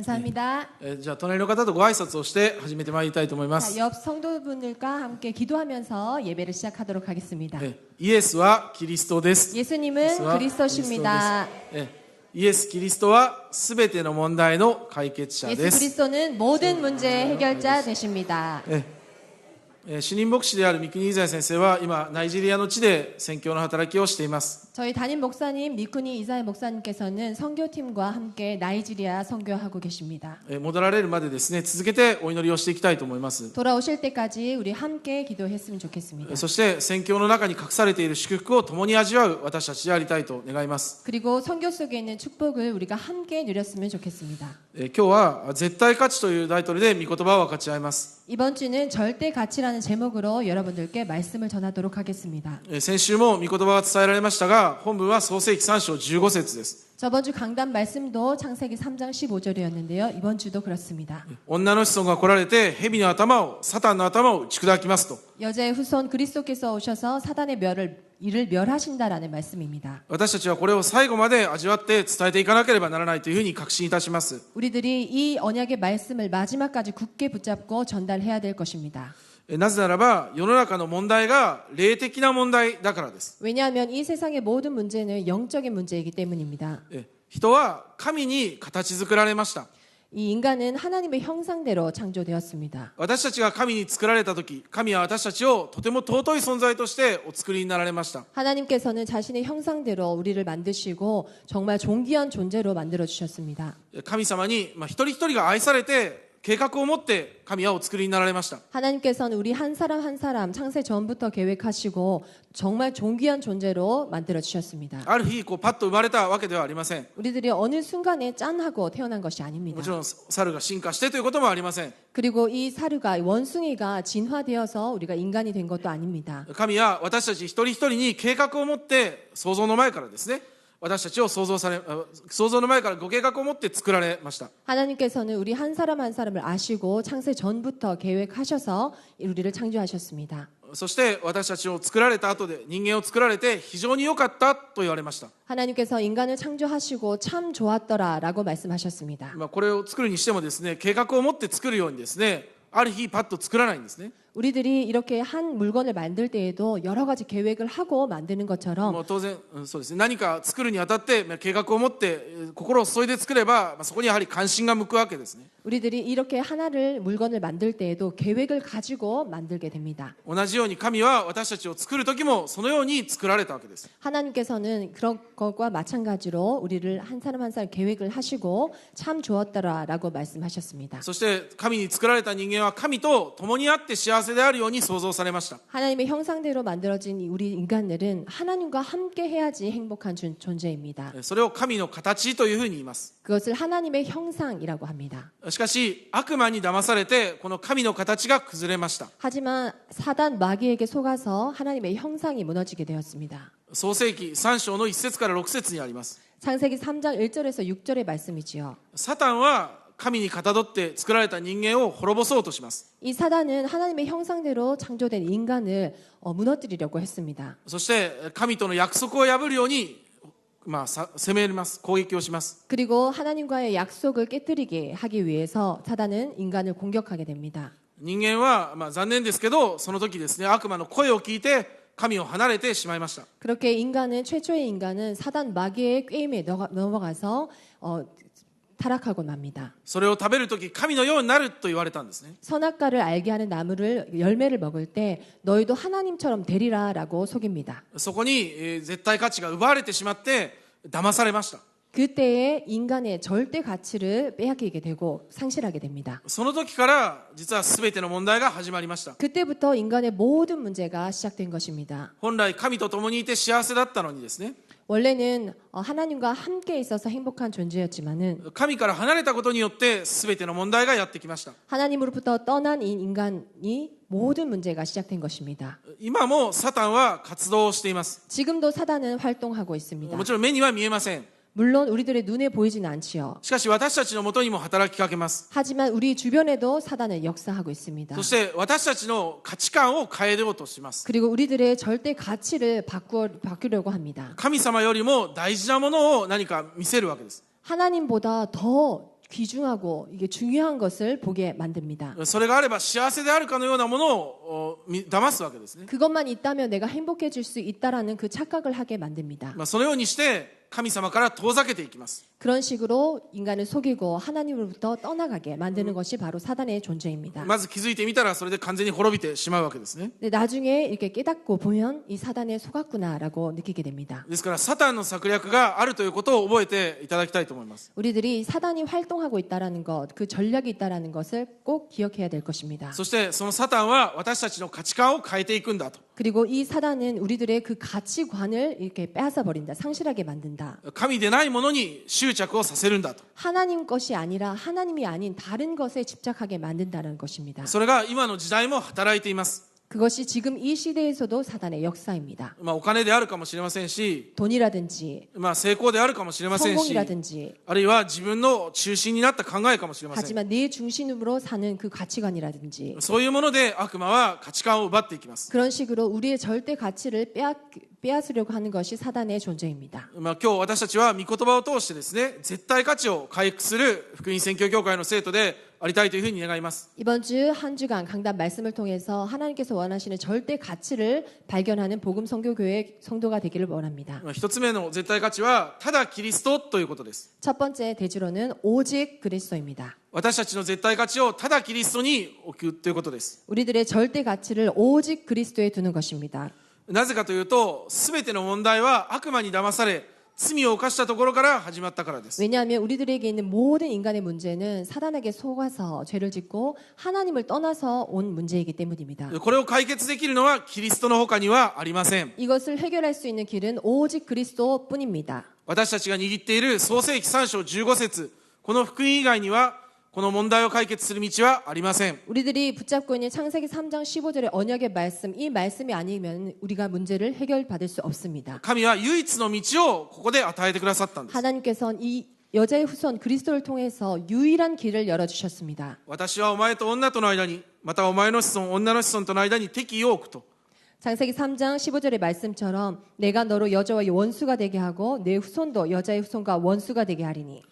감사합니다. じゃあ隣の方とご挨拶をして始めてまいりたいと思いま 자, す。 옆 성도분들과 함께 기도하면서 예배를 시작하도록 하겠습니다. イエスはキリストです。 예수님은 그리스도십니다. イエス・キリストはすべての問題の解決者 예수 です。 그리스도는 모든 문제 해결자 되십니다. 主任牧師である三國イザヤ先生は今ナイジェリアの地で宣教の働きをしています。 저희 담임 목사님 미쿠니 이사야 목사님께서는 선교팀과 함께 나이지리아 선교하고 계십니다. 戻られるまでですね、続けてお祈りをしていきたいと思います。 돌아오실 때까지 우리 함께 기도했으면 좋겠습니다. そして宣教の中に隠されている祝福を共に味わう私たちでありたいと願います。 그리고 선교 속에 있는 축복을 우리가 함께 누렸으면 좋겠습니다. 今日は絶対価値というタイトルで御言葉を分かち合います。 이번 주는 절대 가치라는 제목으로 여러분들께 말씀을 전하도록 하겠습니다. 先週も御言葉が伝えられましたが、本文は創世記3章15節です。 저번 주 강단 말씀도 창세기 3장 15절이었는데요. 이번 주도 그렇습니다. 女の子孫が来られて蛇の頭をサタンの頭を打ち砕きますと。 여자의 후손 그리스도께서 오셔서 사단의 이를 멸하신다라는 말씀입니다. 私たちはこれを最後まで味わって伝えていかなければならないというふうに確信いたします。 우리들이 이 언약의 말씀을 마지막까지 굳게 붙잡고 전달해야 될 것입니다. なぜならば世の中の問題が霊的な問題だからです。 왜냐하면 이 세상의 모든 문제는 영적인 문제이기 때문입니다. 人は神に形作られました。 이 인간은 하나님의 형상대로 창조되었습니다. 私たちが神に作られた時、神は私たちをとても尊い存在としてお作りになられました。 하나님께서는 자신의 형상대로 우리를 만드시고 정말 존귀한 존재로 만들어 주셨습니다. 神様に、一人一人が愛されて計画を持って神はお作りになられました。 하나님께서는 우리 한 사람 한 사람 창세 전부터 계획하시고 정말 존귀한 존재로 만들어 주셨습니다. ある日パッと生まれたわけではありません。 우리들이 어느 순간에 짠하고 태어난 것이 も 아닙니다. ちろん猿が進化してということもありません。 그리고 이 사르가 원숭이가 진화되어서 우리가 인간이 된 것도 아닙니다. 神は私たち一人一人に計画を持って創造の前からですね、私たちを創造の前からご計画を持って作られました。 하나님께서는 우리 한 사람 한 사람을 아시고 창세 전부터 계획하셔서 우리를 창조하셨습니다. そして私たちを作られた後で人間を作られて非常に良かったと言われました。 하나님께서 인간을 창조하시고 참 좋았더라라고 말씀하셨습니다. これを作るにしてもですね、計画を持って作るようにですね、ある日パッと作らないんですね。 우리들이 이렇게 한 물건을 만들 때에도 여러 가지 계획을 하고 만드는 것처럼 もう当然、そうですね、何か作るにあたって計画を持って心を注いで作れば、そこにやはり関心が向くわけですね。 우리들이 이렇게 물건을 만들 때에도 계획을 가지고 만들게 됩니다. 同じように神は私たちを作る時もそのように作られたわけです。 하나님께서는 그런 것과 마찬가지로 우리를 한 사람 한 사람 계획을 하시고 참 좋았더라라고 말씀하셨습니다. そして神に作られた人間は神と共にあって幸せであるように創造されました。 하나님의 형상대로 만들어진 우리 인간들은 하나님과 함께 해야지 행복한 존재입니다. それを神の形というふうに言います。 그것을 하나님의 형상이라고 합니다. しかし悪魔に騙されてこの神の形が崩れました。 하지만 사단 마귀에게 속아서 하나님의 형상이 무너지게 되었습니다. 創世記3章の1節から6節にあります。 창세기 3장 1절에서 6절의 말씀이지요. サタンは神にかたどって作られた人間を滅ぼそうとします。 이 사단은 하나님의 형상대로 창조된 인간을 무너뜨리려고 했습니다. そして神との約束を破るように攻めます。攻撃をします。 그리고 하나님과의 약속을 깨뜨리게 하기 위해서 사단은 인간을 공격하게 됩니다. 人間は残念ですけどその時ですね、悪魔の声を聞いて神を離れてしまいました。 그렇게 최초의 인간은 사단 마귀의 꾀임에 넘어가서 타락하고 맙니다. それを食べる時神のようになると言われたんですね。 선악과를 알게 하는 열매를 먹을 때 너희도 하나님처럼 되리라라고 속입니다. そこに絶対価値が奪われてしまって騙されました。 그때에 인간의 절대 가치를 빼앗기게 되고 상실하게 됩니다. その時から実は全ての問題が始まりました。 그때부터 인간의 모든 문제가 시작된 것입니다. 本来神と共にいて幸せだったのにですね、 원래는 하나님과 함께 있어서 행복한 존재였지만은 神から離れたことによって全ての問題がやってきました。 하나님으로부터 떠난 이 인간이 모든 문제가 시작된 것입니다. 今もサタンは活動しています。 지금도 사단은 활동하고 있습니다. もちろん目には見えません。 물론 우리들의 눈에 보이지는 않지요. しかし私たちのもとにも働きかけます。 하지만 우리 주변에도 사단은 역사하고 있습니다. そして私たちの価値観を変えようとします。 그리고 우리들의 절대 가치를 바꾸려고 합니다. 神様よりも大事なものを何か見せるわけです。 하나님보다 더 귀중하고 이게 중요한 것을 보게 만듭니다. それがあれば幸せであるかのようなものを騙すわけですね。 그것만 있다면 내가 행복해질 수 있다라는 그 착각을 하게 만듭니다. そのようにして神様から遠ざけていきます。 그런 식으로 인간을 속이고 하나님으로부터 떠나가게 만드는 것이 바로 사단의 존재입니다. まず気づいてみたらそれで完全に滅びてしまうわけですね。 근데 나중에 이렇게 깨닫고 보면 이 사단에 속았구나라고 느끼게 됩니다. ですからサタンの策略があるということを覚えていただきたいと思います。 우리들이 사단이 활동하고 있다라는 것, 그 전략이 있다라는 것을 꼭 기억해야 될 것입니다. そしてそのサタンは私たちの価値観を変えていくんだと。 그리고 이 사단은 우리들의 그 가치관을 이렇게 빼앗아 버린다, 상실하게 만든다. 神でないものに執着をさせるんだと。 하나님 것이 아니라 하나님이 아닌 다른 것에 집착하게 만든다는 것입니다. それが今の時代も働いています。 그것이 지금 이 시대에서도 사단의 역사입니다. お金であるかもしれませんし、 돈이라든지 成功であるかもしれませんし、 성공이라든지 あるいは自分の中心になった考えかもしれません。 하지만 내 중심으로 사는 그 가치관이라든지 そういうもので悪魔は価値観を奪っていきます。 그런 식으로 우리의 절대 가치를 빼앗으려고 하는 것이 사단의 존재입니다. 今日私たちは御言葉を通してですね、絶対価値を回復する福音宣教協会の生徒でありたいというふうに願います。 이번 주 한 주간 강단 말씀을 통해서 하나님께서 원하시는 절대 가치를 발견하는 복음 선교교회 성도가 되기를 원합니다. 一つ目の絶対価値はただキリストということです。 첫 번째 대지로는 오직 그리스도입니다. 私たちの絶対価値をただキリストに置くということです。 우리들의 절대 가치를 오직 그리스도에 두는 것입니다. なぜかというと、すべての問題は悪魔に騙され、罪を犯したところから始まったからです。 왜냐하면 우리들에게 있는 모든 인간의 문제는 사단에게 속아서 죄를 짓고 하나님을 떠나서 온 문제이기 때문입니다. これを解決できるのはキリストの他にはありません。 이것을 해결할 수 있는 길은 오직 그리스도뿐입니다. 私たちが握っている創世記3章15節、この福音以外にはこの問題を解決する道はありません。 우리들이 붙잡고 있는 창세기 3장 15절의 언약의 말씀, 이 말씀이 아니면 우리가 문제를 해결받을 수 없습니다. 神は唯一の道をここで与えてくださったんです。 하나님께서는 이 여자의 후손 그리스도를 통해서 유일한 길을 열어주셨습니다. 私はお前と女との間に、またお前の子孫、女の子孫との間に敵を置くと。 창세기 3장 15절의 말씀처럼 내가 너로 여자와 원수가 되게 하고 내 후손도 여자의 후손과 원수가 되게 하리니.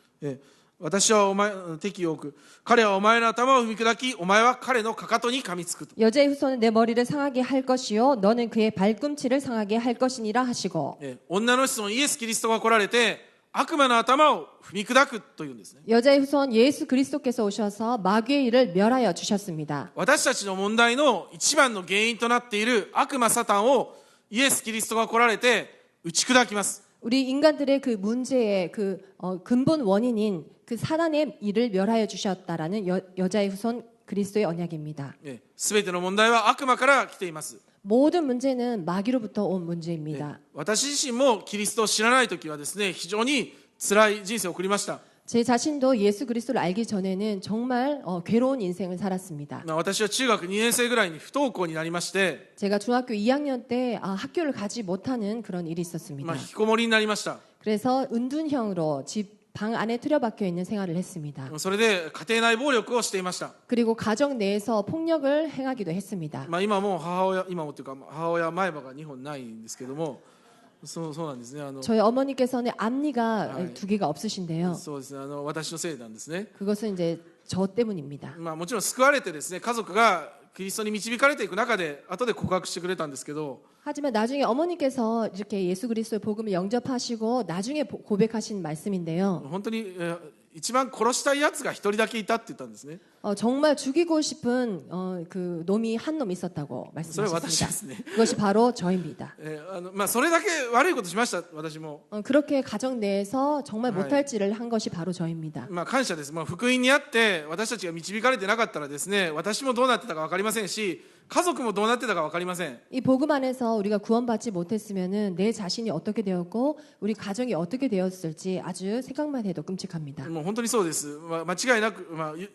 私はお前敵を置く。彼はお前の頭を踏み砕き、お前は彼のかかとに噛みつくと。 여자의 후손은 내 머리를 상하게 할 것이요 너는 그의 발꿈치를 상하게 할 것이니라 하시고. 女の子孫イエス・キリストが来られて悪魔の頭を踏み砕くというんですね。 여자의 후손 예수 그리스도께서 오셔서 마귀의 일을 멸하여 주셨습니다. 私たちの問題の一番の原因となっている悪魔サタンをイエス・キリストが来られて打ち砕きます。 우리 인간들의 그 문제의 그 근본 원인인 그 사단의 일을 멸하여 주셨다라는 여자의 후손 그리스도의 언약입니다. すべての問題は悪魔から来ています。 모든 문제는 마귀로부터 온 문제입니다. 私自身もキリストを知らないときはですね、非常に辛い人生を送りました。 제 자신도 예수 그리스도를 알기 전에는 정말 괴로운 인생을 살았습니다. 私は中学2年生ぐらいに不登校になりまして、 제가 중학교 2학년 때 학교를 가지 못하는 그런 일이 있었습니다. 引きこもりになりました。 그래서 은둔형으로 집 방 안에 틀어박혀 있는 생활을 했습니다. それで家庭内暴力をしていました。 그리고 가정 내에서 폭력을 행하기도 했습니다. 今も今もというか母親前歯が2本ないんですけども、そうなんですね。 저희 어머니께서는 앞니가 두 개가 없으신데요. そうですね。私のせいなんですね。 그것은 이제 저 때문입니다. もちろん救われてですね、家族がキリストに導かれていく中で後で告白してくれたんですけど、 하지만 나중에 어머니께서 이렇게 예수 그리스도의 복음을 영접하시고 나중에 고백하신 말씀인데요. 本当に一番殺したいやつが一人だけいたって言ったんですね。 정말 죽이고 싶은 그 놈이 한 놈 있었다고 それは私です 말씀하셨습니다. ね。 그것이 바로 저입니다. それだけ悪いことしました。私も。 그렇게 가정 내에서 정말 못할 짓을 한 것이 바로 저입니다. 感謝です。福音にあって私たちが導かれてなかったらですね、私もどうなってたか分かりませんし、家族もどうなってたか分かりません。 이 복음 안에서 우리가 구원받지 못했으면은 내 자신이 어떻게 되었고 우리 가정이 어떻게 되었을지 아주 생각만 해도 끔찍합니다. もう本当にそうです。間違いなく、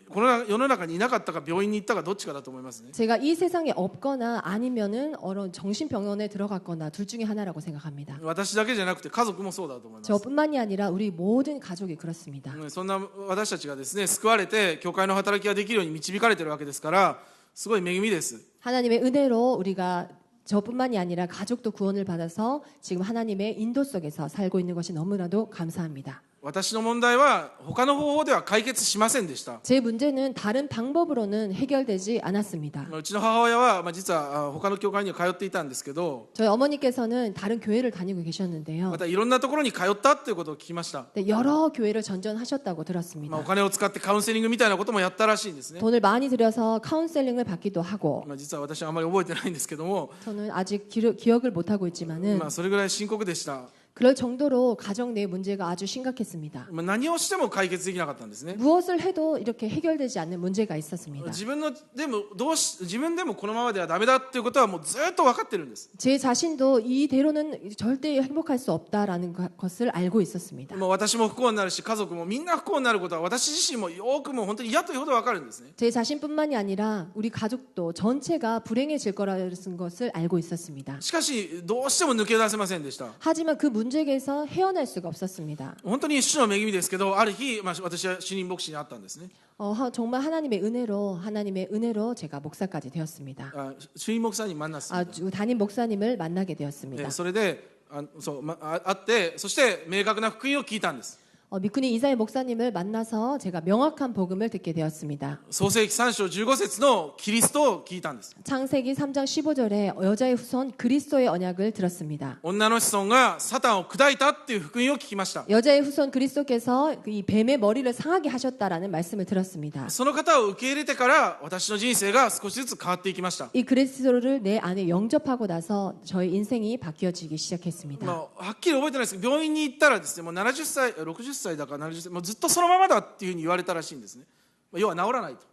この世の中にいなかったか病院に行ったかどっちかだと思いますね。 제가 이 세상에 없거나 아니면은 정신병원에 들어갔거나 둘 중에 하나라고 생각합니다. 私だけじゃなくて家族もそうだと思います。 저뿐만이 아니라 우리 모든 가족이 그렇습니다. そんな私たちがですね、救われて教会の働きができるように導かれているわけですから、すごい恵みです。 하나님의 은혜로 우리가 저뿐만이 아니라 가족도 구원을 받아서 지금 하나님의 인도 속에서 살고 있는 것이 너무나도 감사합니다. 私の問題は他の方法では解決しませんでした。 제 문제는 다른 방법으로는 해결되지 않았습니다. うちの母親は実は他の教会には通っていたんですけど、 저희 어머니께서는 다른 교회를 다니고 계셨는데요. またいろんなところに通ったということを聞きました。 네, 여러 교회를 전전하셨다고 お 들었습니다. 金を使ってカウンセリングみたいなこともやったらしいんですね。 돈을 많이 들여서 카운셀링을 받기도 하고 実は私はあまり覚えてないんですけども、 저는 아직 기억을 못하고 있지만은 それぐらい深刻でした。 그럴 정도로 가정 내 문제가 아주 심각했습니다. 何をしても解決できなかったんですね。 무엇을 해도 이렇게 해결되지 않는 문제가 있었습니다. 自分でもこのままではダメだっていうことはもうずっと分かってるんです。 제 자신도 이대로는 절대 행복할 수 없다라는 것을 알고 있었습니다. もう私も不幸になるし家族もみんな不幸になることは私自身もよくもう本当に嫌というほど分かるんですね。 제 자신뿐만이 아니라 우리 가족도 전체가 불행해질 거라는 것을 알고 있었습니다. しかしどうしても抜け出せませんでした。 하지만 그 문제에서 헤어날 수가 없었습니다. 本当に主の恵みですけど、ある日、私は主任牧師に会ったんですね。 정말 하나님의 은혜로 제가 목사까지 되었습니다. 主任牧さんに만났습니다。 담임 목사님을 만나게 되었습니다. それで会って、そして明確な福音を聞いたんです。 미쿠니 이사의 목사님을 만나서 제가 명확한 복음을 듣게 되었습니다. 創世記3章15節のキリストを聞いたんです。 창세기 3장 15절에 여자의 후손 그리스도의 언약을 들었습니다. 女の子孫がサタンを砕いたっていう福音を聞きました。 여자의 후손 그리스도께서 이 뱀의 머리를 상하게 하셨다라는 말씀을 들었습니다. その方を受け入れてから私の人生が少しずつ変わっていきました。 이 그리스도를 내 안에 영접하고 나서 저의 인생이 바뀌어지기 시작했습니다. はっきり覚えてないですけど、病院に行ったらですね、もう70歳、60歳だか70歳、もうずっとそのままだっていうふうに言われたらしいんですね。要は治らないと。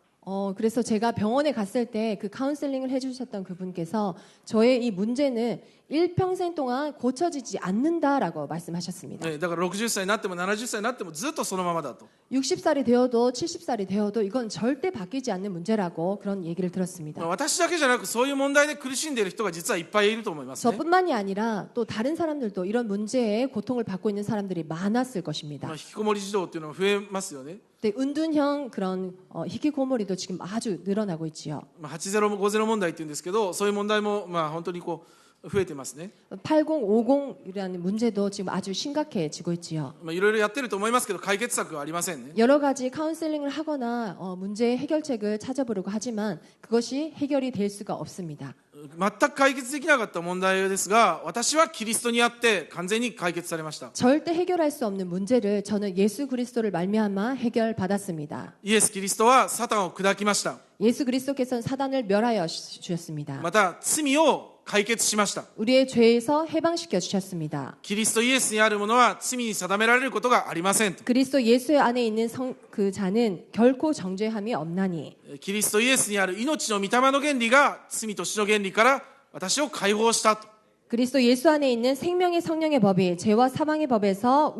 그래서 제가 병원에 갔을 때 그 카운셀링을 해주셨던 그분께서 저의 이 문제는 일평생 동안 고쳐지지 않는다라고 말씀하셨습니다. だから60歳になっても70歳になってもずっとそのままだと。 60살이 되어도 70살이 되어도 이건 절대 바뀌지 않는 문제라고 그런 얘기를 들었습니다. 私だけじゃなくそういう問題で苦しんでいる人が実はいっぱいいると思いますね。 저뿐만이 아니라 또 다른 사람들도 이런 문제에 고통을 받고 있는 사람들이 많았을 것입니다. 引きこもり児童っていうのも増えますよね。 네, 은둔형 그런 희귀고모리도 지금 아주 늘어나고 있지요. 8050問題って言うんですけど、そういう問題も本当に増えてますね。 8050이라는 문제도 지금 아주 심각해지고 있지요. いろいろやってると思いますけど解決策はありませんね。 여러 가지 카운셀링을 하거나 문제의 해결책을 찾아보려고 하지만 그것이 해결이 될 수가 없습니다. 全く解決できなかった問題ですが、私はキリストにあって完全に解決されました。 절대 해결할 수 없는 문제를 저는 예수 그리스도를 말미암아 해결받았습니다. イエス・キリストはサタンを砕きました。 예수 그리스도께서는 사단을 멸하여 주셨습니다. また罪を解決しました。 우리의 죄에서 해방시켜 주셨습니다. キリストイエスにあるものは罪に定められることがありません。 그리스도 예수 안에 있는 그 자는 결코 정죄함이 없나니 キリストイエスにある命の御霊の原理が罪と死の原理から私を解放したと。 그리스도 예수 안에 있는 생명의 성령의 법이 죄와 사망의 법에서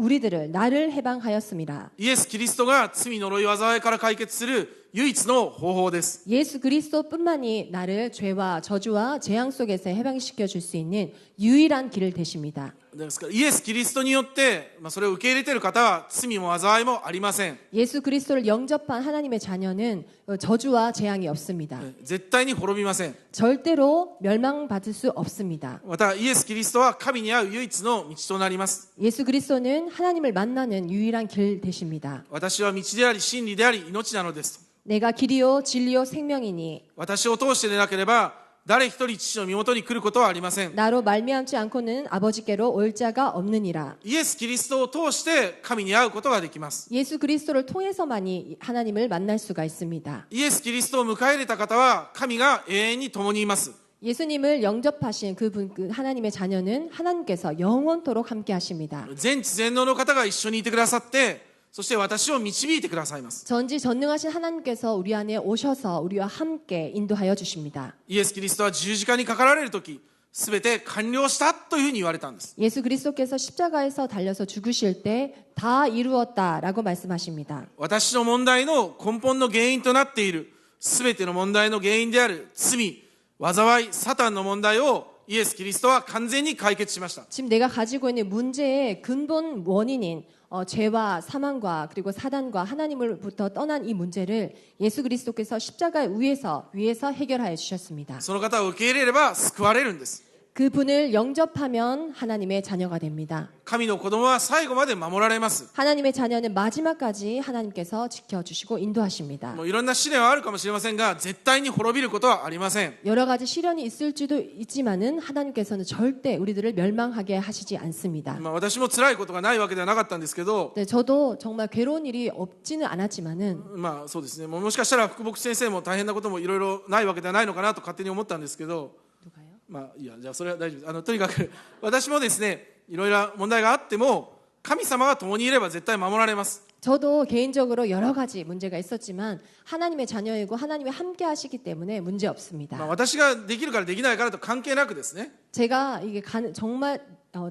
나를 해방하였습니다. イエス・キリストが罪呪い災いから解決する唯一の方法です。 예수 그리스도뿐만이 나를 죄와 저주와 재앙 속에서 해방시켜 줄 수 있는 유일한 길을 되십니다. ですからイエス・キリストによって、それを受け入れている方は罪も災いもありません。 예수 그리스도를 영접한 하나님의 자녀는 저주와 재앙이 없습니다. 絶対に滅びません。 절대로 멸망받을 수 없습니다. またイエス・キリストは神に会う唯一の道となります。 예수 그리스도는 하나님을 만나는 유일한 길 되십니다. 私は道であり真理であり命なのです。 내가 길이요 진리요 생명이니 私を通してでなければ誰一人父の身元に来ることはありません。 나로 말미암지 않고는 아버지께로 올 자가 없느니라. イエス・キリストを通して神に会うことができます。 예수 그리스도를 통해서만이 하나님을 만날 수가 있습니다. イエス・キリストを迎え入れた方は神が永遠に共にいます。 예수님을 영접하신 그분 하나님의 자녀는 하나님께서 영원토록 함께 하십니다. 全知全能の方が一緒にいてくださって、そして私を導いてくださいます。 전지전능하신 하나님께서 우리 안에 오셔서 우리와 함께 인도하여 주십니다. イエス・キリストは十字架にかかられるとき、すべて完了したというふうに言われたんです。 예수 그리스도께서 십자가에서 달려서 죽으실 때 다 이루었다라고 말씀하십니다. 私の問題の根本の原因となっている、すべての問題の原因である罪、災い、サタンの問題をイエス・キリストは完全に解決しました。 지금 내가 가지고 있는 문제의 근본 원인인 죄와 사망과 그리고 사단과 하나님으로부터 떠난 이 문제를 예수 그리스도께서 십자가 위에서 해결하여 주셨습니다. その方を受け入れれば救われるんです。 그분을 영접하면 하나님의 자녀가 됩니다. 神の子供は最後まで守られます。 하나님의 자녀는 마지막까지 하나님께서 지켜주시고 인도하십니다. もういろんな試練はあるかもしれませんが、絶対に滅びることはありません。 여러 가지 시련이 있을지도 있지만은 하나님께서는 절대 우리들을 멸망하게 하시지 않습니다. 私も辛いことがないわけではなかったんですけど、 네, 저도 정말 괴로운 일이 없지는 않았지만은 そうですね、もしかしたら福牧師先生も大変なこともいろいろないわけではないのかなと勝手に思ったんですけど、 누가요? いや、じゃあそれは大丈夫です。とにかく私もですね、いろいろ問題があっても神様が共にいれば絶対守られます。 저도 개인적으로 여러 가지 문제가 있었지만 하나님의 자녀이고 하나님이 함께 하시기 때문에 문제 없습니다. 私ができるからできないからと関係なくですね、 제가 이게 정말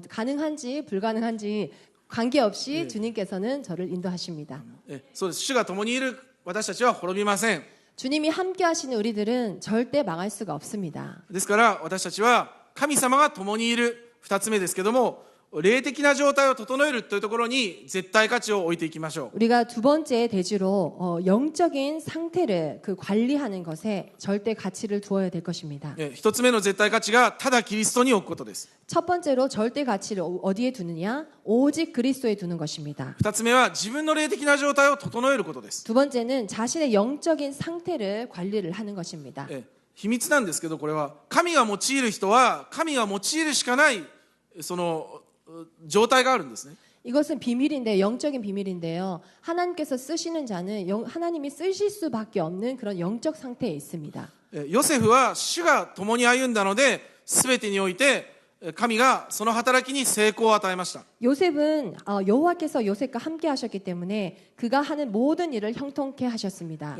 가능한지 불가능한지 관계없이 주님께서는 저를 인도하십니다. そうです。主が共にいる私たちは滅びません。 주님이 함께 하시는 우리들은 절대 망할 수가 없습니다. ですから私たちは神様が共にいる2つ目ですけども、霊的な状態を整えるというところに絶対価値を置いていきましょう。 우리가 두 번째 대주로 영적인 상태를 관리하는 것에 절대 가치를 두어야 될 것입니다. 1つ目の絶対価値がただキリストに置くことです。 첫 번째로 절대 가치를 어디에 두느냐? 오직 그리스도에 두는 것입니다. 2つ目は自分の霊的な状態を整えることです。 두 번째는 자신의 영적인 상태를 관리를 하는 것입니다. 秘密なんですけど、これは神が用いる人は神が用いるしかないその状態があるんですね。 이것은 비밀인데 영적인 비밀인데요. 하나님께서 쓰시는 자는 하나님이 쓰실 수밖에 없는 그런 영적 상태에 있습니다. ヨセフは主が共に歩んだので、全てにおいて神がその働きに成功を与えました。 요셉은 여호와께서 요셉과 함께 하셨기 때문에 그가 하는 모든 일을 형통케 하셨습니다.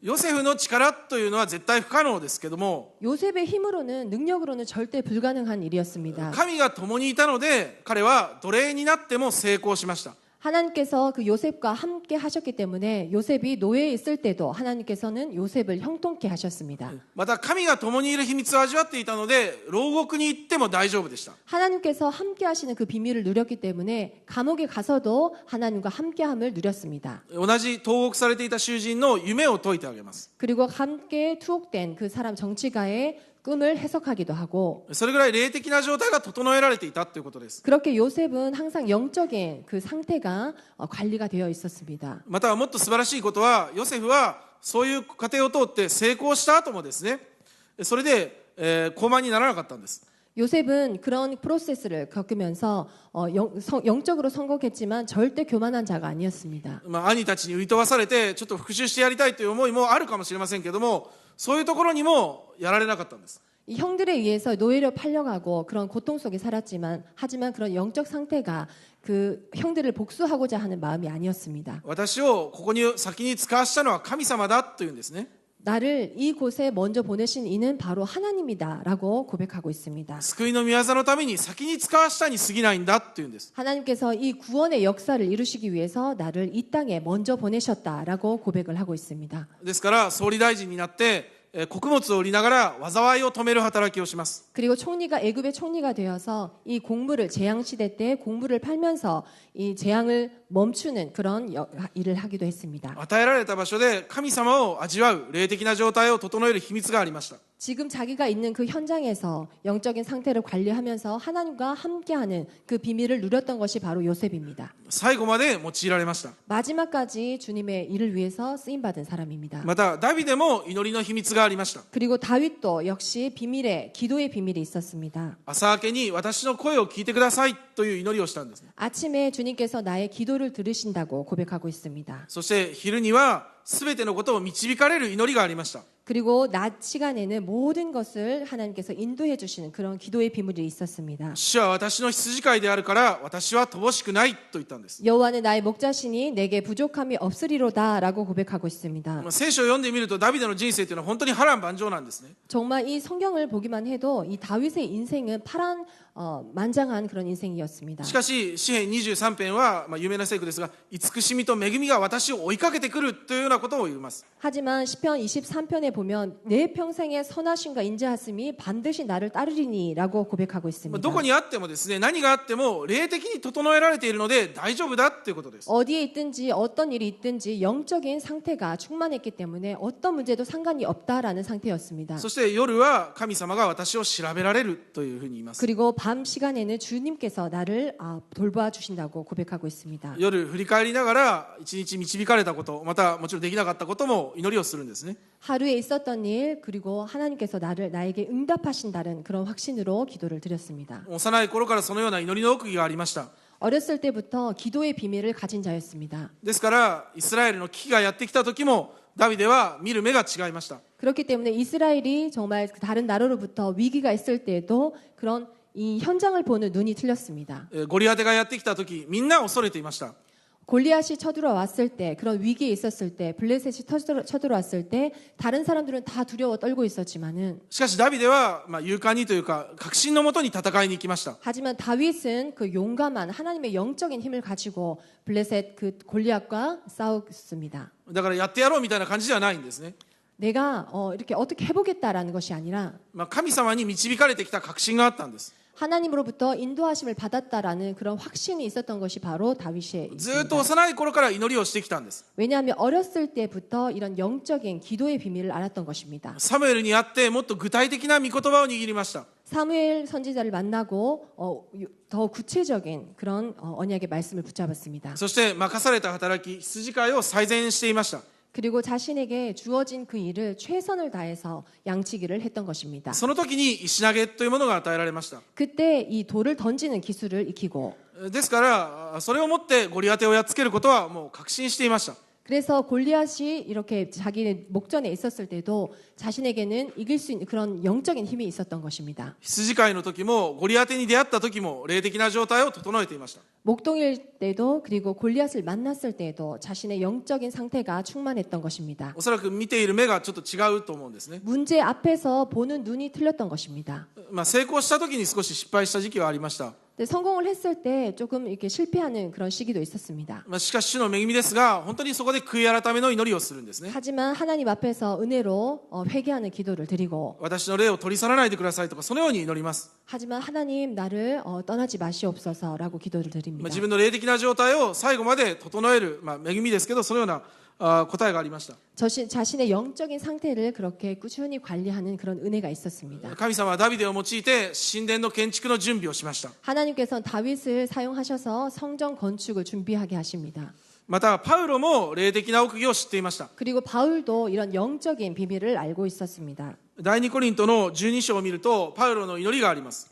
ヨセフの力というのは絶対不可能ですけども、 요셉의 힘으로는 능력으로는 절대 불가능한 일이었습니다. 神が共にいたので彼は奴隷になっても成功しました。 하나님께서 그 요셉과 함께 하셨기 때문에 요셉이 노예에 있을 때도 하나님께서는 요셉을 형통케 하셨습니다. また神が共にいる秘密を味わっていたので牢獄に行っても大丈夫でした。 하나님께서 함께 하시는 그 비밀을 누렸기 때문에 감옥에 가서도 하나님과 함께함을 누렸습니다. 同じ投獄されていた囚人の夢を解いてあげます。 그리고 함께 투옥된 그 사람 정치가의 꿈을 해석하기도 하고 それぐらい霊的な状態が整えられていたということです。 그렇게 요셉은 항상 영적인 그 상태가 관리가 되어 있었습니다. またもっと素晴らしいことは、ヨセフはそういう過程を通って成功した後もですね、それで高慢にならなかったんです。 요셉은 그런 프로세스를 겪으면서 영적으로 성공했지만 절대 교만한 자가 아니었습니다. 兄たちに売り飛ばされてちょっと復讐してやりたいという思いもあるかもしれませんけども、そういうところにもやられなかったんです。 이 형들에 의해서 노예로 팔려가고 그런 고통 속에 살았지만 하지만 그런 영적 상태가 그 형들을 복수하고자 하는 마음이 아니었습니다. 私をここに先に使わしたのは神様だというんですね。 나를 이곳에 먼저 보내신 이는 바로 하나님이다라고 고백하고 있습니다. 救いの御業のために先に使わしたに過ぎないんだというんです。 하나님께서 이 구원의 역사를 이루시기 위해서 나를 이 땅에 먼저 보내셨다라고 고백을 하고 있습니다. ですから総理大臣になって穀物を売りながら災いを止める働きをします。 그리고 총리가 애굽의 총리가 되어서 이 곡물을 재앙 시대 때 곡물을 팔면서 이 재앙을 멈추는 그런 일을 하기도 했습니다. 与えられた場所で神様を味わう霊的な状態を整える秘密がありました。 지금 자기가 있는 그 현장에서 영적인 상태를 관리하면서 하나님과 함께하는 그 비밀을 누렸던 것이 바로 요셉입니다. 最後まで用いられました。 마지막까지 주님의 일을 위해서 쓰임받은 사람입니다. またダビデも祈りの秘密がありました。 그리고 다윗도 역시 기도의 비밀이 있었습니다. 朝明けに私の声を聞いてくださいという祈りをしたんですね。 아침에 주님께서 나의 기도를 들으신다고 고백하고 있습니다. そして昼には全てのことを導かれる祈りがありました。 그리고 낮 시간에는 모든 것을 하나님께서 인도해 주시는 그런 기도의 비밀이 있었습니다. 主は私の羊飼いであるから私は乏しくないと言ったんです。 여호와는 나의 목자시니 내게 부족함이 없으리로다라고 고백하고 있습니다. 聖書を読んでみるとダビデの人生というのは本当に波乱万丈なんですね。 정말 이 성경을 보기만 해도 이 다윗의 인생은 만장한 그런 인생이었습니다. しかし詩編23編は、有名な聖句ですが、慈しみと恵みが私を追いかけてくるというようなことを言います。 하지만 시편 23편에 보면 내 평생의 선하심과 인자하심이 반드시 나를 따르리니라고 고백하고 있습니다. どこにあってもですね、何があっても霊的に整えられているので大丈夫だということです。 어디에 있든지 어떤 일이 있든지 영적인 상태가 충만했기 때문에 어떤 문제도 상관이 없다라는 상태였습니다. そして夜は神様が私を調べられるというふうに言います。 그리고 밤 시간에는 주님께서 나를 돌봐 주신다고 고백하고 있습니다. 夜振り返りながら一日導かれたこと、またもちろんできなかったことも祈りをするんですね。 하루에 있었던 일 그리고 하나님께서 나에게 응답하신다는 그런 확신으로 기도를 드렸습니다. 幼い頃からそのような祈りの奥義がありました。 어렸을 때부터 기도의 비밀을 가진 자였습니다. ですからイスラエルの危機がやってきた時もダビデは見る目が違いました。 그렇기 때문에 이스라엘이 정말 다른 나라로부터 위기가 있을 때에도 그런 이 현장을 보는 눈이 틀렸습니다. ゴリアテがやってきた時みんな恐れていました。 골리앗이 쳐들어왔을 때 그런 위기에 있었을 때 블레셋이 쳐들어왔을 때 다른 사람들은 다 두려워 떨고 있었지만은 しかしダビデは勇敢にというか確信のもとに戦いに行きました。 하지만 다윗은 그 용감한 하나님의 영적인 힘을 가지고 블레셋 그 골리앗과 싸웠습니다. だからやってやろうみたいな感じではないんですね。 내가 이렇게 어떻게 해보겠다라는 것이 아니라 神様に導かれてきた確信があったんです。 하나님으로부터 인도하심을 받았다라는 그런 확신이 있었던 것이 바로 다윗의 ずっと 있습니다. 幼い頃から祈りをしてきたんです。 왜냐하면 어렸을 때부터 이런 영적인 기도의 비밀을 알았던 것입니다. サムエルに会ってもっと具体的な御言葉を握りました。 사무엘 선지자를 만나고 더 구체적인 그런 언약의 말씀을 붙잡았습니다. そして任された働き、羊飼いを最善していました。 그리고 자신에게 주어진 그 일을 최선을 다해서 양치기를 했던 것입니다. その時に石投げというものが与えられました。 그때 이 돌을 던지는 기술을 익히고 ですからそれをもってゴリアテをやっつけることはもう確信していました。 그래서 골리앗이 이렇게 자기의 목전에 있었을 때도 자신에게는 이길 수 있는 그런 영적인 힘이 있었던 것입니다. 羊飼いの時もゴリアテに出会った時も霊的な状態を整えていました。 목동일 때도 그리고 골리앗을 만났을 때도 자신의 영적인 상태가 충만했던 것입니다. おそらく見ている目がちょっと違うと思うんですね。 문제 앞에서 보는 눈이 틀렸던 것입니다. 成功した時に少し失敗した時期はありました。 근데 성공을 했을 때 조금 이렇게 실패하는 그런 시기도 있었습니다. しかし主の恵みですが本当にそこで悔い改めの祈りをするんですね。 하지만 하나님 앞에서 은혜로 회개하는 기도를 드리고 私の霊を取り去らないでくださいとかそのように祈ります。 하지만 하나님 나를 떠나지 마시옵소서라고 기도를 드립니다. 自分の霊的な状態を最後まで整える、恵みですけどそのような答えがありました。 자신의 영적인 상태를 그렇게 꾸준히 관리하는 그런 은혜가 있었습니다. 神様はダビデを用いて神殿の建築の準備をしました。 하나님께서는 다윗을 사용하셔서 성전 건축을 준비하게 하십니다. またパウロも霊的な奥義を知っていました。 그리고 바울도 이런 영적인 비밀을 알고 있었습니다. 第2コリントの12章を見るとパウロの祈りがあります。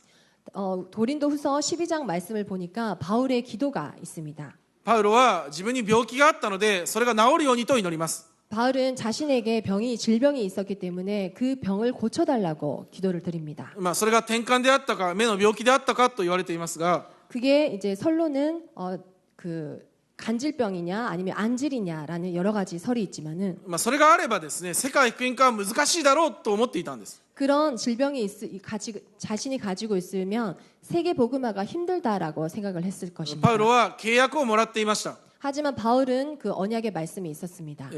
고린도후서 12장 말씀을 보니까 바울의 기도가 있습니다. パウロは自分に病気があったのでそれが治るようにと祈ります。 바울은 자신에게 질병이 있었기 때문에 그 병을 고쳐달라고 기도를 드립니다. それが転換であったか目の病気であったかと言われていますが 그게 이제 설로는 그 간질병이냐 아니면 안질이냐라는 여러 가지 설이 있지만은 それがあればですね世界福音化は難しいだろうと思っていたんです。 그런 질병이 자신이 가지고 있으면 세계 복음화가 힘들다라고 생각을 했을 パ 것입니다. ウロは契約をもらっていました。 하지만 바울은 그 언약의 말씀이 있었습니다.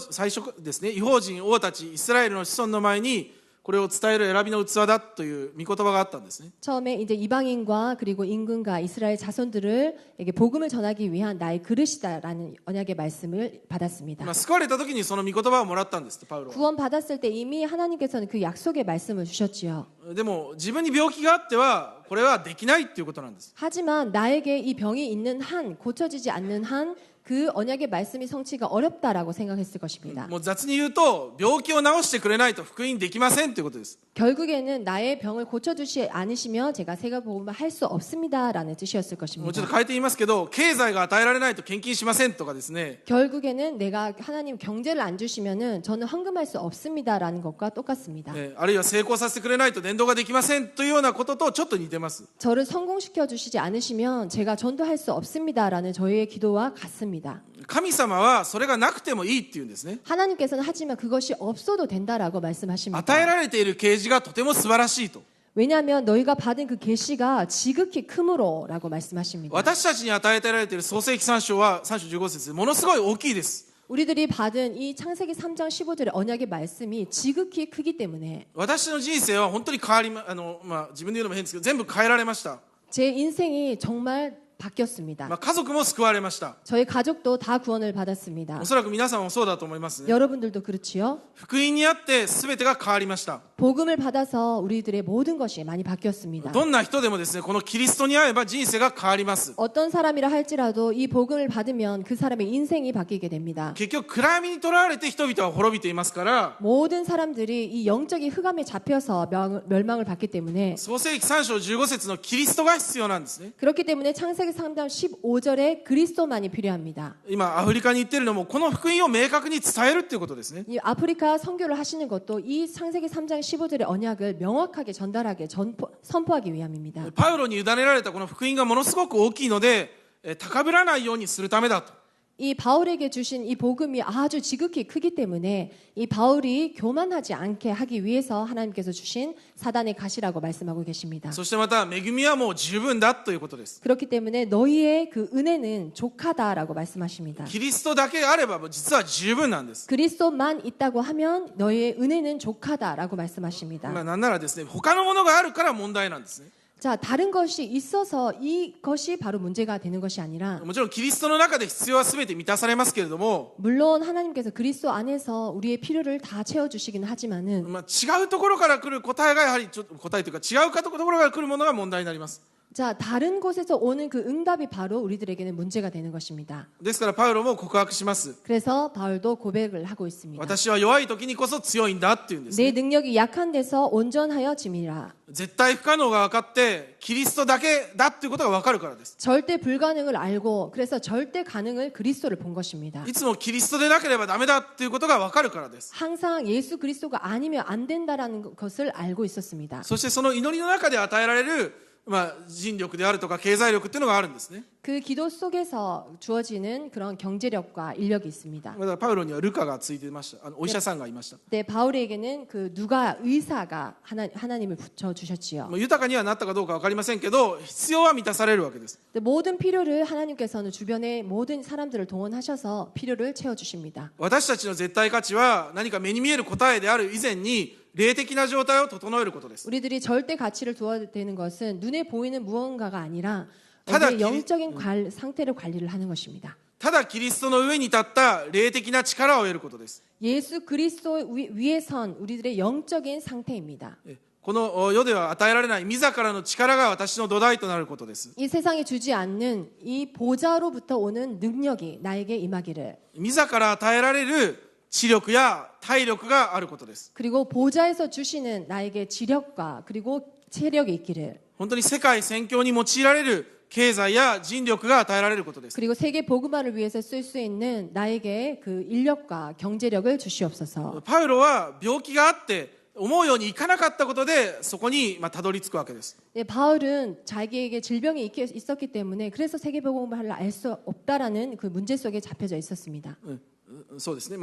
最初ですね、異邦人王たちイスラエルの子孫の前にこれを伝える選びの器だという御言葉があったんですね。 처음에 이제 이방인과 그리고 임금과 이스라엘 자손들에게 복음을 전하기 위한 나의 그릇이다라는 언약의 말씀을 받았습니다. 救われた時にその御言葉をもらったんです。パウロは。 구원 받았을 때 이미 하나님께서는 그 약속의 말씀을 주셨지요. でも自分に病気があってはこれはできないっていうことなんです。 하지만 나에게 이 병이 있는 한 고쳐지지 않는 한 그 언약의 말씀이 성취가 어렵다라고 생각했을 것입니다. もう雑に言うと病気を治してくれないと福音できませんということです。 결국에는 나의 병을 고쳐주지 않으시면 제가 세계복음을 할 수 없습니다라는 뜻이었을 もうちょっ 것입니다. と変えて言いますけど経済が与えられないと献金しませんとかですね 결국에는 내가 하나님 경제를 안 주시면은 저는 헌금할 수 없습니다라는 것과 똑같습니다. あるいは成功させてくれないと伝道ができませんというようなこととちょっと似てます。 저를 성공시켜 주시지 않으시면 제가 전도할 수 없습니다라는 저희의 기도와 같습니다. 神様はそれがなくてもいいっていうんですね。 하나님께서는 하지만 그것이 없어도 된다라고 말씀하십니다. 与えられている啓示がとても素晴らしいと。 왜냐하면 너희가 받은 그 계시가 지극히 크므로라고 말씀하십니다. 私たちに与えられている創世記3章は3章15節ものすごい大きいです。 우리들이 받은 이 창세기 3장 15절의 언약의 말씀이 지극히 크기 때문에 私の人生は本当に変わり自分で言うのも変ですけど全部変えられました。 제 인생이 정말 바뀌었습니다. 家族も救われました。 저희 가족도 다 구원을 받았습니다. おそらく皆さんもそうだと思いますね。 여러분들도 그렇지요? 福音にあって全てが変わりました。 복음을 받아서 우리들의 모든 것이 많이 바뀌었습니다. どんな人でもですね、このキリストに会えば人生が変わります。 어떤 사람이라 할지라도 이 복음을 받으면 그 사람의 인생이 바뀌게 됩니다. 結局暗闇にとらわれて人々は滅びていますから、 모든 사람들이 이 영적인 흑암에 잡혀서 멸망을 받기 때문에 創世記3章15節のキリストが必要なんですね。 그렇기 때문에 창세기 3장 15절에 그리스도만이 필요합니다. 今アフリカに行っているのもこの福音を明確に伝えるっていうことですね。 이 아프리카 선교를 하시는 것도 이 창세기 3장 15절의 언약을 명확하게 전달하게 선포하기 위함입니다. パウロに委ねられたこの福音がものすごく大きいので、高ぶらないようにするためだと。 이 바울에게 주신 이 복음이 아주 지극히 크기 때문에 이 바울이 교만하지 않게 하기 위해서 하나님께서 주신 사단의 가시라고 말씀하고 계십니다. そしてまた恵みはもう十分だということです。 그렇기 때문에 너희의 그 은혜는 족하다라고 말씀하십니다. キリストだけあれば実は十分なんです。 그리스도만 있다고 하면 너희의 은혜는 족하다라고 말씀하십니다. なんならですね、他のものがあるから問題なんですね。 자, 다른 것이 있어서 이것이 바로 문제가 되는 것이 아니라 もちろんキリストの中で必要は全て満たされますけれども、 물론 하나님께서 그리스도 안에서 우리의 필요를 다 채워주시기는 하지만은 違うところから来る答えがやはりちょっと答えというか違うところから来るものが問題になります。 자, 다른 곳에서 오는 그 응답이 바로 우리들에게는 문제가 되는 것입니다. ですからパウロも告白します。 그래서 바울도 고백을 하고 있습니다. 私は弱い時にこそ強いんだっていうんですね。 내 능력이 약한 데서 온전하여 짐이라. 絶対不可能が分かってキリストだけだっていうことが分かるからです。 절대 불가능을 알고 그래서 절대 가능을 그리스도를 본 것입니다. いつもキリストでなければダメだっていうことが分かるからです。 항상 예수 그리스도가 아니면 안 된다라는 것을 알고 있었습니다. そしてその祈りの中で与えられる人力であるとか経済力っていうのがあるんですね。 그 기도 속에서 주어지는 그런 경제력과 인력이 있습니다. だからパウロにはルカがついてました。お医者さんがいました。 네, 바울에게는 그 누가 의사가 하나님을 붙여 주셨지요. 豊かにはなったかどうか分かりませんけど必要は満たされるわけです。 모든 필요를 하나님께서는 주변의 모든 사람들을 동원하셔서 필요를 채워 주십니다. 私たちの絶対価値は何か目に見える答えである以前に霊的な状態を整えることです。 우리들이 절대 가치를 두어야 되는 것은 눈에 보이는 무언가가 아니라 타다 우리의 영적인 상태를 관리를 하는 것입니다. ただキリストの上に立った霊的な力を得ることです。 예수 그리스도 위에 선 우리들의 영적인 상태입니다. この世では与えられない自らの力が私の土台となることです。 이 세상에 주지 않는 이 보좌로부터 오는 능력이 나에게 임하기를. 自ら与えられる知力や体力があることです。 그리고 보좌에서 주시는 나에게 지력과 그리고 체력이 있기를. 本当に世界宣教に用いられる経済や人力が与えられることです。 그리고 세계 복음화를 위해서 쓸 수 있는 나에게 그 인력과 경제력을 주시옵소서. パウロは病気があって思うようにいかなかったことでそこにたどり着くわけです。 네, 바울은 자기에게 질병이 있었기 때문에 그래서 세계 복음화를 알 수 없다라는 그 문제 속에 잡혀져 있었습니다. そうですね。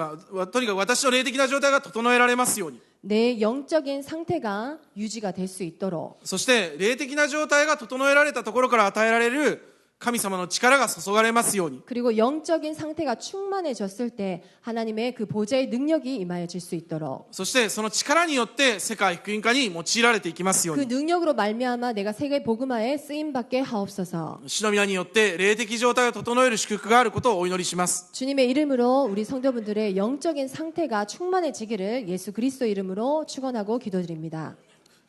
とにかく私の霊的な状態が整えられますように。 내 영적인 상태가 유지가 될 수 있도록. そして霊的な状態が整えられたところから与えられる神様の力が注がれますように。 그리고 영적인 상태가 충만해졌을 때 하나님의 그 보좌의 능력이 임하여질 수 있도록. そしてその力によって世界福音化に用いられていきますよう 그 に。 능력으로 말미암아 내가 세계 복음화에 쓰임 받게 하옵소서. 主の皆によって霊的状態を整える祝福があることをお祈りします。 주님의 이름으로 우리 성도분들의 영적인 상태가 충만해지기를 예수 그리스도 이름으로 축원하고 기도드립니다.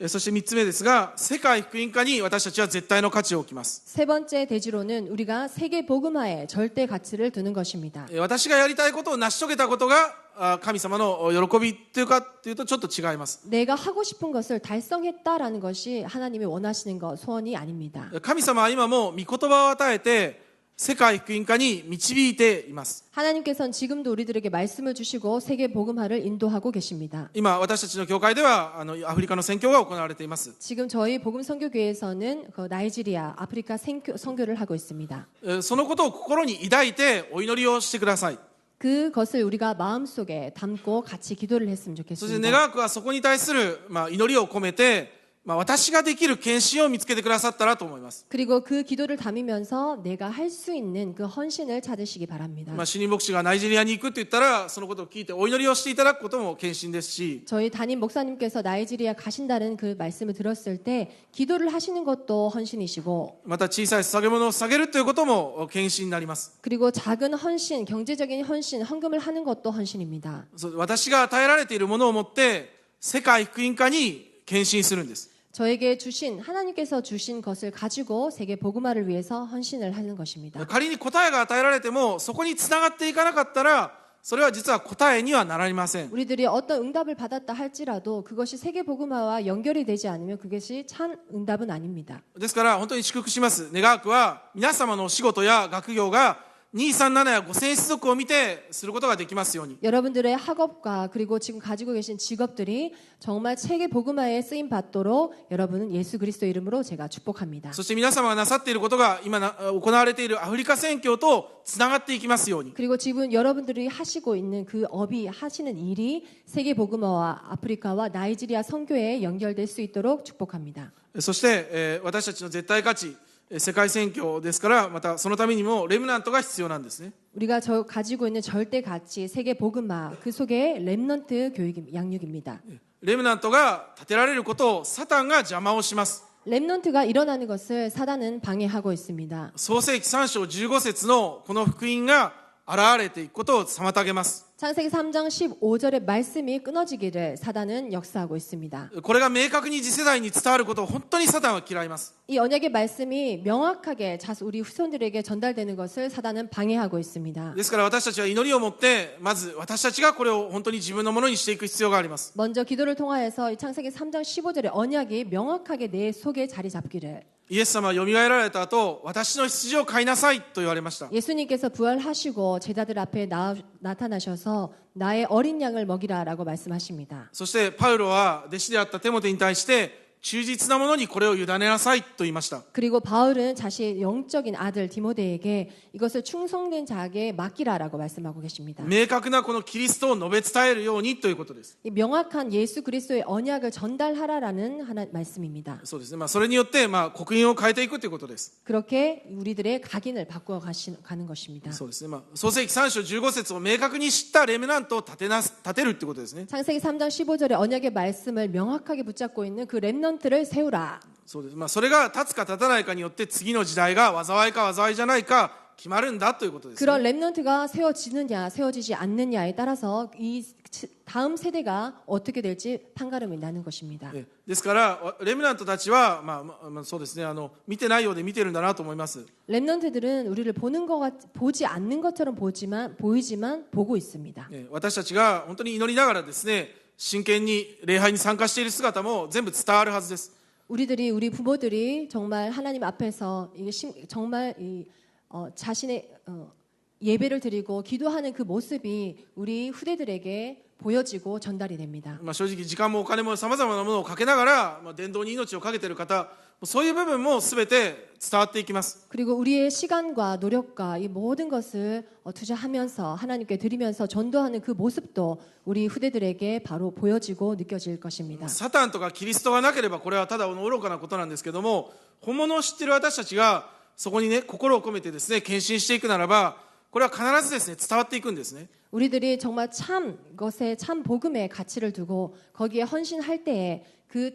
そして3つ目ですが、世界福音化に私たちは絶対の価値を置きます。 세 번째 대지로는 우리가 세계 복음화에 절대 가치를 두는 것입니다. 私がやりたいことを成し遂げたことが神様の喜びというかというとちょっと違います。 내가 하고 싶은 것을 달성했다라는 것이 하나님이 원하시는 것, 소원이 아닙니다. 神様は今も御言葉を与えて世界福音化に導いています。 하나님께서는 지금도 우리들에게 말씀을 주시고 세계 복음화를 인도하고 계십니다. 今私たちの教会ではアフリカの宣教が行われています。 지금 저희 복음 선교교회에서는 그 나이지리아, 아프리카 선교를 하고 있습니다. そのことを心に抱いてお祈りをしてください。 그것을 우리가 마음속에 담고 같이 기도를 했으면 そして 좋겠습니다. 願わくはそこに対する祈りを込めて私ができる献身を見つけてくださったらと思います。 그리고 그 기도를 담으면서 내가 할 수 있는 그 헌신을 찾으시기 바랍니다. 主任牧師がナイジェリアに行くと言ったらそのことを聞いてお祈りをしていただくことも献身ですし、 저희 담임 목사님께서 나이지리아 가신다는 그 말씀을 들었을 때 기도를 하시는 것도 헌신이시고, また小さい捧げ物を捧げるということも献身になります。 그리고 작은 헌신, 경제적인 헌신, 헌금을 하는 것도 헌신입니다. 私が与えられているものを持って世界福音化に献身するんです。 저에게 주신, 하나님께서 주신 것을 가지고 세계 복음화를 위해서 헌신을 하는 것입니다. 仮に答えが与えられてもそこにつながっていかなかったらそれは実は答えにはなりません。 우리들이 어떤 응답을 받았다 할지라도 그것이 세계 복음화와 연결이 되지 않으면 그것이 참 응답은 아닙니다. ですから本当に祝福します。願わくは皆様のお仕事や学業が237や5000種族を見てすることができますように。 여러분들의 학업과 그리고 지금 가지고 계신 직업들이 정말 세계 복음화에 쓰임 받도록 여러분은 예수 그리스도 이름으로 제가 축복합니다. そして皆様がなさっていることが今行われているアフリカ宣教とつながっていきますように。 그리고 지금 여러분들이 하시고 있는 그 업이 하시는 일이 세계 복음화와 아프리카와 나이지리아 선교에 연결될 수 있도록 축복합니다. そして、私たちの絶対価値世界宣教ですから、またそのためにもレムナントが必要なんですね。 우리가 가지고 있는 절대 가치 세계 복음화 그 속에 렘넌트 교육 양육입니다. レムナントが立てられることをサタンが邪魔をします。 렘넌트가 일어나는 것을 사단은 방해하고 있습니다. 創世記3章15節のこの福音が現れていくことを妨げます。 창세기 3장 15절의 말씀이 끊어지기를 사단은 역사하고 있습니다. これが明確に次世代に伝わることを本当にサタンは嫌います。 이 언약의 말씀이 명확하게 우리 후손들에게 전달되는 것을 사단은 방해하고 있습니다. ですから私たちは祈りを持ってまず私たちがこれを本当に自分のものにしていく必要があります。 먼저 기도를 통하여서 이 창세기 3장 15절의 언약이 명확하게 내 속에 자리 잡기를. イエス様はよみがえられた後、私の羊を飼いなさいと言われました。 예수님께서 부활하시고 제자들 앞에 나타나셔서 나의 어린 양을 먹이라라고 말씀하십니다. そしてパウロは弟子であったテモテに対して忠実なものにこれを委ねなさいと言いました。 그리고 바울은 자신의 영적인 아들 디모데에게 이것을 충성된 자에게 맡기라라고 말씀하고 계십니다. 明確なこのキリストを述べ伝えるようにということです。 이 명확한 예수 그리스도의 언약을 전달하라라는 하나 말씀입니다. そうですね。それによって刻印を変えていくということです。 그렇게 우리들의 각인을 바꾸어 가는 것입니다. そうですね。創世記3章15節を明確に知ったレムナントを立てるということですね。 창세기 3장 15절의 언약의 말씀을 명확하게 붙잡고 있는 그 렘넌트를 세우라. そうです。それが立つか立たないかによって次の時代が災いか災いじゃないか決まるんだということです、ね。 그런 렘넌트가 세워지느냐 세워지지 않느냐에 따라서 이 다음 세대가 어떻게 될지 판가름이 나는 것입니다. ですからレムナントたちはそうですね。見てないようで見てるんだなと思います。 렘넌트들은 우리를 보지 않는 것처럼 보이지만 보고 있습니다. 私たちが本当に祈りながらですね、真剣に礼拝に参加している姿も全部伝わるはずです。 우리 부모들이 정말 하나님 앞에서 정말 자신의 예배를 드리고 기도하는 그 모습이 우리 후대들에게 보여지고 전달이 됩니다. 正直時間もお金もさまざまなものをかけながら伝道に命をかけている方、そういう部分も全て伝わっていきます。 그리고 우리의 시간과 노력과 이 모든 것을 투자하면서 하나님께 드리면서 전도하는 그 모습도 우리 후대들에게 바로 보여지고 느껴질 것입니다. サタンとかキリストがなければこれはただの愚かなことなんですけども、本物を知っている私たちがそこにね心を込めてですね献身していくならば、これは必ずですね伝わっていくんですね。 우리들이 정말 참 복음의 가치를 두고 거기에 헌신할 때에 그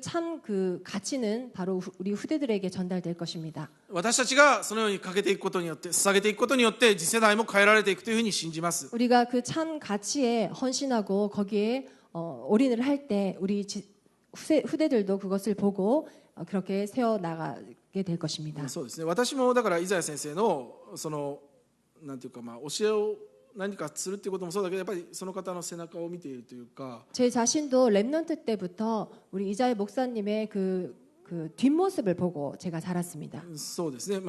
가치는 바로 우리 후대들에게 전달될 것입니다. 私たちがそのようにかけていくことによって捧げていくことによって次世代も変えられていくというふうに信じます。 우리가 그 참 가치에 헌신하고 거기에 올인을 할 때 우리 후대들도 그것을 보고 그렇게 세워 나가게 될 것입니다. そうですね。私もだからイザヤ先生のそのなんていうか教えを何かするっていうこともそうだけど、やっぱりその方の背中を見ているというか。 제 자신도 렘넌트 때부터 우리 이자야 목사님의 그 뒷모습을 보고 제가 자랐습니다. そうですね。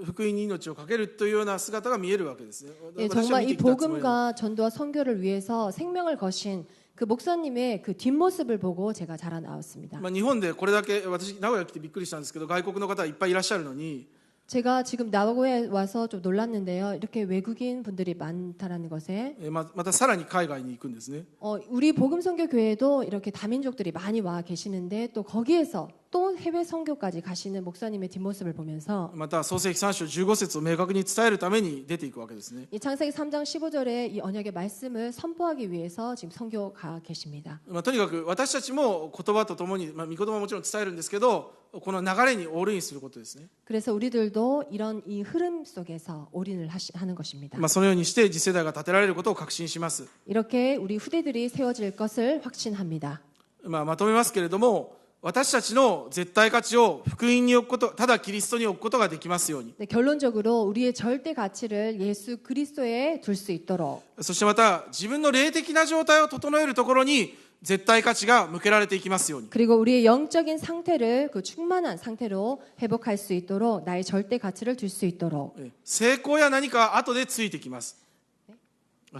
福音に命をかけるというような姿が見えるわけですね。 정말 이 복음과 전도와 선교를 위해서 생명을 거신 그 목사님의 그 뒷모습을 보고 제가 자라나왔습니다. 日本でこれだけ私名古屋来てびっくりしたんですけど、外国の方いっぱいいらっしゃるのに。 제가 지금 나고야에 와서 좀 놀랐는데요. 이렇게 외국인 분들이 많다라는 것에 またさらに海外に行くんですね。 우리 복음 선교 교회도 이렇게 다민족들이 많이 와 계시는데 또 거기에서 또 해외 선교까지 가시는 목사님의 뒷모습을 보면서 また創世記3章15節を明確に伝えるために出ていくわけですね。 이 창세기 3장 15절에 이 언약의 말씀을 선포하기 위해서 지금 선교가 계십니다. とにかく私たちも言葉とともに、御言葉ももちろん伝えるんですけど、この流れにオールインすることですね。 그래서 우리들도 이런 이 흐름 속에서 올인을 하는 것입니다. そのようにして次世代が立てられることを確信します。 이렇게 우리 후대들이 세워질 것을 확신합니다. まとめますけれども、私たちの絶対価値を福音に置くこと、ただキリストに置くことができますように。 네, 결론적으로 우리의 절대 가치를 예수 그리스도에 둘 수 있도록 そしてまた自分の霊的な状態を整えるところに絶対価値が向けられていきますように。 그리고 우리의 영적인 상태를 그 충만한 상태로 회복할 수 있도록 나의 절대 가치를 둘 수 있도록 成功や何か後でついてきます。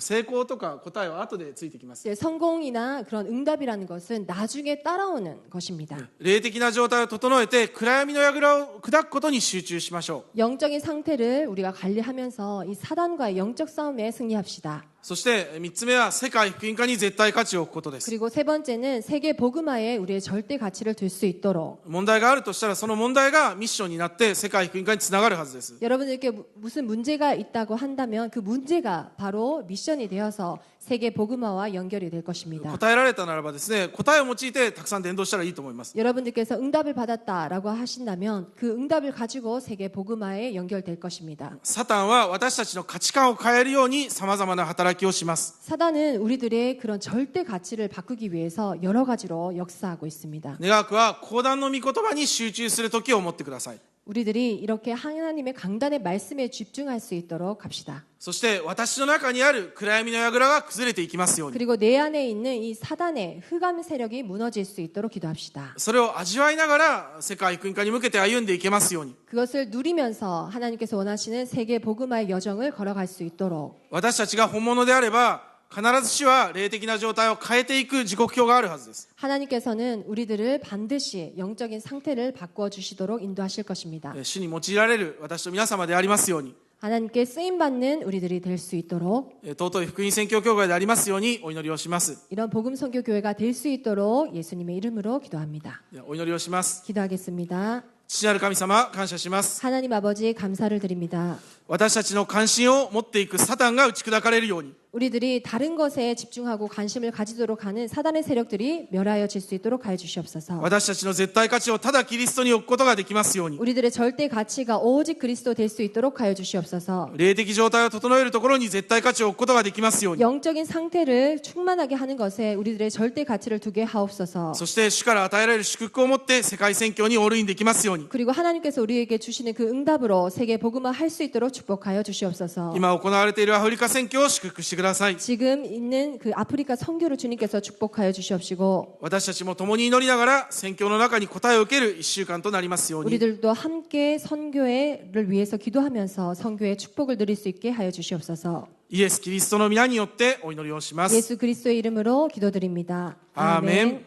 成功とか答えは後でついてきます。 이제 성공이나 그런 응답이라는 것은 나중에 따라오는 것입니다. 霊的な状態を整えて暗闇の櫓を砕くことに集中しましょう。 영적인 상태를 우리가 관리하면서 이 사단과의 영적 싸움에 승리합시다. そして3つ目は世界福音化に絶対価値を置くことです。 그리고 세 번째는 세계 복음화에 우리의 절대 가치를 둘 수 있도록 問題があるとしたらその問題がミッションになって世界福音化につながるはずです。 여러분들께 무슨 문제가 있다고 한다면 그 문제가 바로 미션이 되어서 세계 복음화와 연결이 될 것입니다. 答えられたならばですね、答えを用いてたくさん伝道したらいいと思います。 여러분들께서 응답을 받았다라고 하신다면 그 응답을 가지고 세계 복음화에 연결될 것입니다. サタンは私たちの価値観を変えるように様々な働きをします。 사단은 우리들의 그런 절대 가치를 바꾸기 위해서 여러 가지로 역사하고 있습니다. 願わくは講談の御言葉に集中する時を持ってください。 우리들이 이렇게 하나님의 강단의 말씀에 집중할 수 있도록 합시다. そして私の中にある暗闇の櫓が崩れていきますように。 그리고 내 안에 있는 이 사단의 흑암 세력이 무너질 수 있도록 기도합시다. それを味わいながら世界福音化に向けて歩んでいけますように。 그것을 누리면서 하나님께서 원하시는 세계 복음화의 여정을 걸어갈 수 있도록 私たちが本物であれば必ずしは霊的な状態を変えていく時刻表があるはずです。 하나님께서는 우리들을 반드시 영적인 상태를 바꾸어 주시도록 인도하실 것입니다. 主に用いられる私と皆様でありますように。 하나님께 쓰임받는 우리들이 될 수 있도록 尊い福音宣教協会でありますようにお祈りをします。 이런 복음 선교 교회가 될 수 있도록 예수님의 이름으로 기도합니다. お祈りをします。 기도하겠습니다. 父なる神様、感謝します。 하나님 아버지 감사를 드립니다. 私たちの関心を持っていくサタンが打ち砕かれるように。 우리들이 다른 것에 집중하고 관심을 가지도록 하는 사단의 세력들이 멸하여질 수 있도록 하여 주시옵소서. 私たちの絶対価値をただキリストに置くことができますように。 우리들의 절대 가치가 오직 그리스도 될 수 있도록 하여 주시옵소서. 霊的状態を整えるところに絶対価値を置くことができますように。 영적인 상태를 충만하게 하는 것에 우리들의 절대 가치를 두게 하옵소서. そして主から与えられる祝福を持って世界宣教にオールインできますように。 그리고 하나님께서 우리에게 주시는 그 응답으로 세계 복음화 할 수 있도록 축복하여 주시옵소서. 今行われているアフリカ宣教を祝福してください。 지금 있는 그 아프리카 선교를 주님께서 축복하여 주시옵시고 私たちも共に祈りながら宣教の中に答えを受ける一週間となりますように。 우리들도 함께 선교를 위해서 기도하면서 선교의 축복을 누릴 수 있게 하여 주시옵소서. イエス・キリストの皆によってお祈りをします。 예수 그리스도의 이름으로 기도드립니다. 아멘.